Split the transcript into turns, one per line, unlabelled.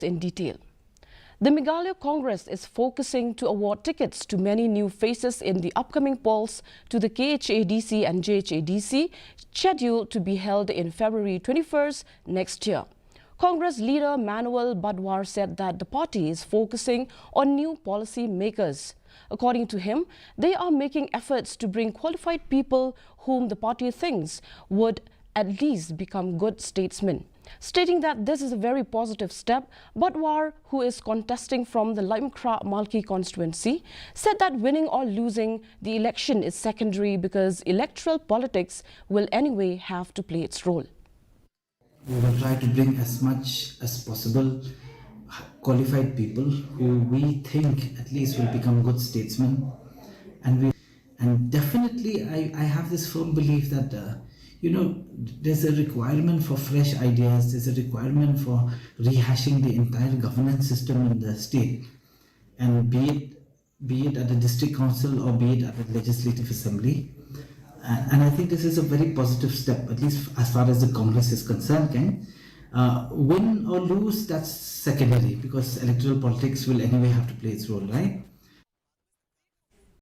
in detail. The Meghalaya Congress is focusing to award tickets to many new faces in the upcoming polls to the Khadc and Jhadc, scheduled to be held in February 21st next year. Congress leader Manuel Badwar said that the party is focusing on new policy makers. According to him, they are making efforts to bring qualified people whom the party thinks would at least become good statesmen. Stating that this is a very positive step, Badwar, who is contesting from the Limekra Malki constituency, said that winning or losing the election is secondary because electoral politics will anyway have to play its role.
We will try to bring as much as possible qualified people who we think at least will become good statesmen, and definitely I have this firm belief that there's a requirement for fresh ideas, there's a requirement for rehashing the entire governance system in the state, and be it at the district council or be it at the legislative assembly. And I think this is a very positive step, at least as far as the Congress is concerned. Win or lose, that's secondary, because electoral politics will anyway have to play its role, right?